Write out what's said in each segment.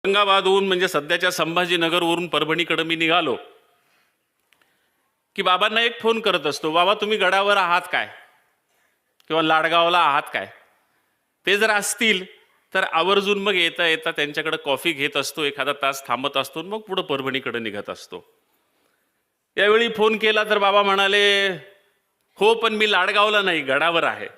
औरंगाबादहून म्हणजे सध्याच्या संभाजीनगरवरून परभणीकडे मी निघालो की बाबांना एक फोन करत असतो, बाबा तुम्ही गडावर आहात काय किंवा लाडगावला आहात काय. ते जर असतील तर आवर्जून मग येता येता त्यांच्याकडे कॉफी घेत असतो, एखादा तास थांबत असतो, मग पुढे परभणीकडे निघत असतो. यावेळी फोन केला तर बाबा म्हणाले, हो पण मी लाडगावला नाही, गडावर आहे.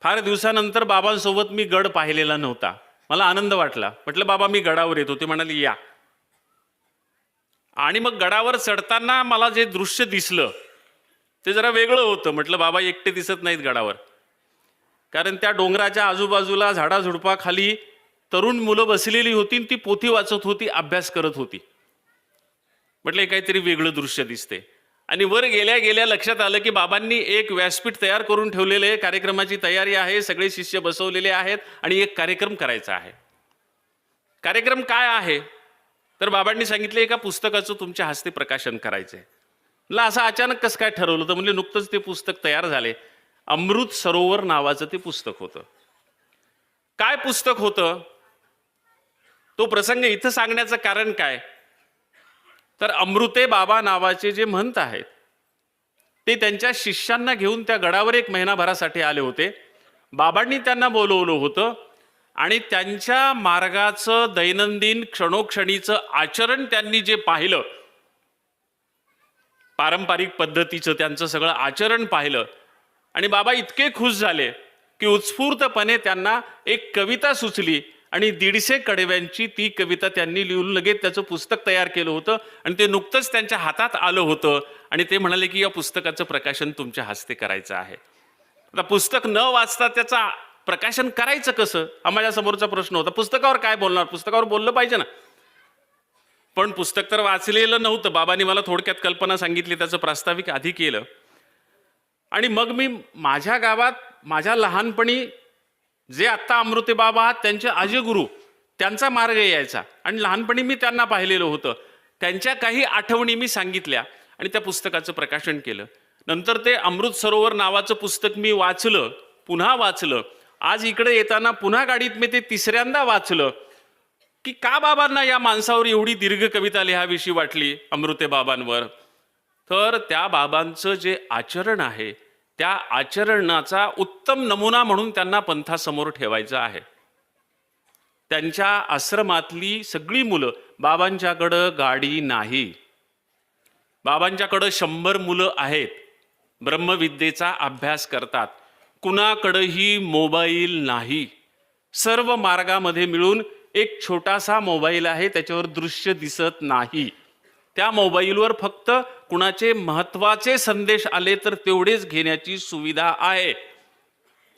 फार दिवसानंतर बाबांसोबत मी गड पाहिलेला नव्हता. मला आनंद वाटला. म्हटलं बाबा मी गडावर येतो. ते म्हणाले या. आणि मग गडावर चढताना मला जे दृश्य दिसलं ते जरा वेगळं होतं. म्हटलं बाबा एकटे दिसत नाहीत गडावर, कारण त्या डोंगराच्या आजूबाजूला झाडाझुडपाखाली तरुण मुलं बसलेली होती, ती पोथी वाचत होती, अभ्यास करत होती. म्हटलं हे काहीतरी वेगळं दृश्य दिसते. आणि वर गेल्या गेल्या लक्षात आलं की बाबांनी एक व्यासपीठ तयार करून ठेवलेले आहे, कार्यक्रमाची तयारी आहे, सगळे शिष्य बसवलेले आहेत आणि एक कार्यक्रम करायचा आहे. कार्यक्रम काय आहे तर बाबांनी सांगितले एका पुस्तकाचं तुमच्या हस्ते प्रकाशन करायचंय. मला असं अचानक कसं काय ठरवलं तर म्हणजे नुकतंच ते पुस्तक तयार झाले. अमृत सरोवर नावाचं ते पुस्तक होतं. काय पुस्तक होतं तो प्रसंग इथं सांगण्याचं कारण काय तर अमृते बाबा नावाचे जे महंत आहेत ते त्यांच्या शिष्यांना घेऊन त्या गडावर एक महिनाभरासाठी आले होते. बाबांनी त्यांना बोलवलं होतं आणि त्यांच्या मार्गाचं दैनंदिन क्षणोक्षणीचं आचरण त्यांनी जे पाहिलं, पारंपरिक पद्धतीचं त्यांचं सगळं आचरण पाहिलं आणि बाबा इतके खुश झाले की उत्स्फूर्तपणे त्यांना एक कविता सुचली आणि 150 कडव्यांची ती कविता त्यांनी लिहून लगेच त्याचं पुस्तक तयार केलं होतं आणि ते नुकतंच त्यांच्या हातात आलं होतं. आणि ते म्हणाले की या पुस्तकाचं प्रकाशन तुमच्या हस्ते करायचं आहे. आता पुस्तक न वाचता त्याचा प्रकाशन करायचं कसं हा माझ्या समोरचा प्रश्न होता. पुस्तकावर काय बोलणार, पुस्तकावर बोललं पाहिजे ना. पण पुस्तक तर वाचलेलं नव्हतं. बाबांनी मला थोडक्यात कल्पना सांगितली, त्याचं प्रास्ताविक आधी केलं आणि मग मी माझ्या गावात माझ्या लहानपणी जे आत्ता अमृते बाबा आहात त्यांचे आजी गुरु त्यांचा मार्ग यायचा आणि लहानपणी मी त्यांना पाहिलेलं होतं. त्यांच्या काही आठवणी मी सांगितल्या आणि त्या पुस्तकाचं प्रकाशन केलं. नंतर ते अमृत सरोवर नावाचं पुस्तक मी वाचलं, पुन्हा वाचलं. आज इकडे येताना पुन्हा गाडीत मी ते तिसऱ्यांदा वाचलं की का बाबांना या माणसावर एवढी दीर्घ कविता लिहावीशी वाटली अमृते बाबांवर. तर त्या बाबांचं जे आचरण आहे त्या आचरणाचा उत्तम नमुना म्हणून त्यांना पंथासमोर ठेवायचं आहे. त्यांच्या आश्रमातली सगळी मुलं, बाबांच्याकडं गाडी नाही, बाबांच्याकडं 100 मुलं आहेत, ब्रह्मविद्येचा अभ्यास करतात, कुणाकडेही मोबाईल नाही. सर्व मार्गामध्ये मिळून एक छोटासा मोबाईल आहे, त्याच्यावर दृश्य दिसत नाही. त्या मोबाईलवर फक्त कुणाचे महत्वाचे संदेश आले तर तेवढेच घेण्याची सुविधा आहे.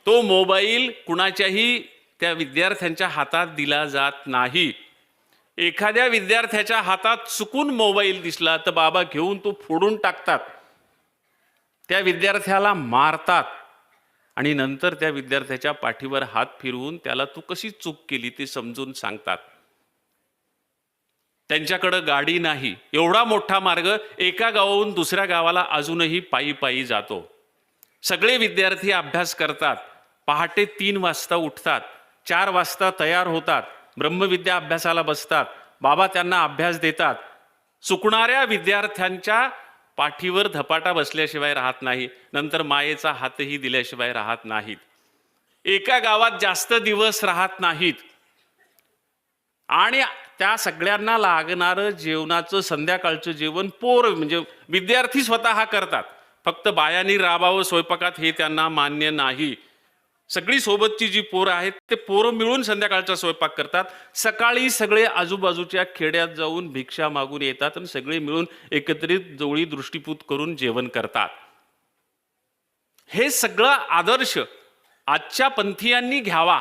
तो मोबाईल कुणाच्याही त्या विद्यार्थ्यांच्या हातात दिला जात नाही. एखाद्या विद्यार्थ्याच्या हातात चुकून मोबाईल दिसला तर बाबा घेऊन तो फोडून टाकतात, त्या विद्यार्थ्याला मारतात आणि नंतर त्या विद्यार्थ्याच्या पाठीवर हात फिरवून त्याला तू कशी चूक केली ते समजून सांगतात. त्यांच्याकडे गाडी नाही. एवढा मोठा मार्ग एका गावाहून दुसऱ्या गावाला अजूनही पायी पायी जातो. सगळे विद्यार्थी अभ्यास करतात, पहाटे 3 वाजता उठतात, 4 वाजता तयार होतात, ब्रह्मविद्या अभ्यासाला बसतात. बाबा त्यांना अभ्यास देतात. चुकणाऱ्या विद्यार्थ्यांच्या पाठीवर धपाटा बसल्याशिवाय राहत नाही, नंतर मायेचा हातही दिल्याशिवाय राहत नाहीत. एका गावात जास्त दिवस राहत नाहीत आणि त्या सगळ्यांना लागणारं जेवणाचं संध्याकाळचं जेवण म्हणजे विद्यार्थी स्वतः करतात. फक्त बायांनी राबावं स्वयंपाकात हे त्यांना मान्य नाही. सगळी सोबतची जी पोरं आहेत ते पोरं मिळून संध्याकाळचा स्वयंपाक करतात. सकाळी सगळे आजूबाजूच्या खेड्यात जाऊन भिक्षा मागून येतात आणि सगळे मिळून एकत्रित जवळी दृष्टीपूत करून जेवण करतात. हे सगळं आदर्श आजच्या पंथीयांनी घ्यावा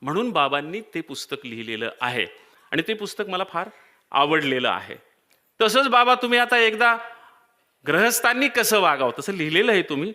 म्हणून बाबांनी ते पुस्तक लिहिलेलं आहे आणि ते पुस्तक मला फार आवडलेलं आहे. तसंच बाबा तुम्ही आता एकदा ग्रहस्थांनी कसं वागावं तसं लिहिलेलं आहे तुम्ही.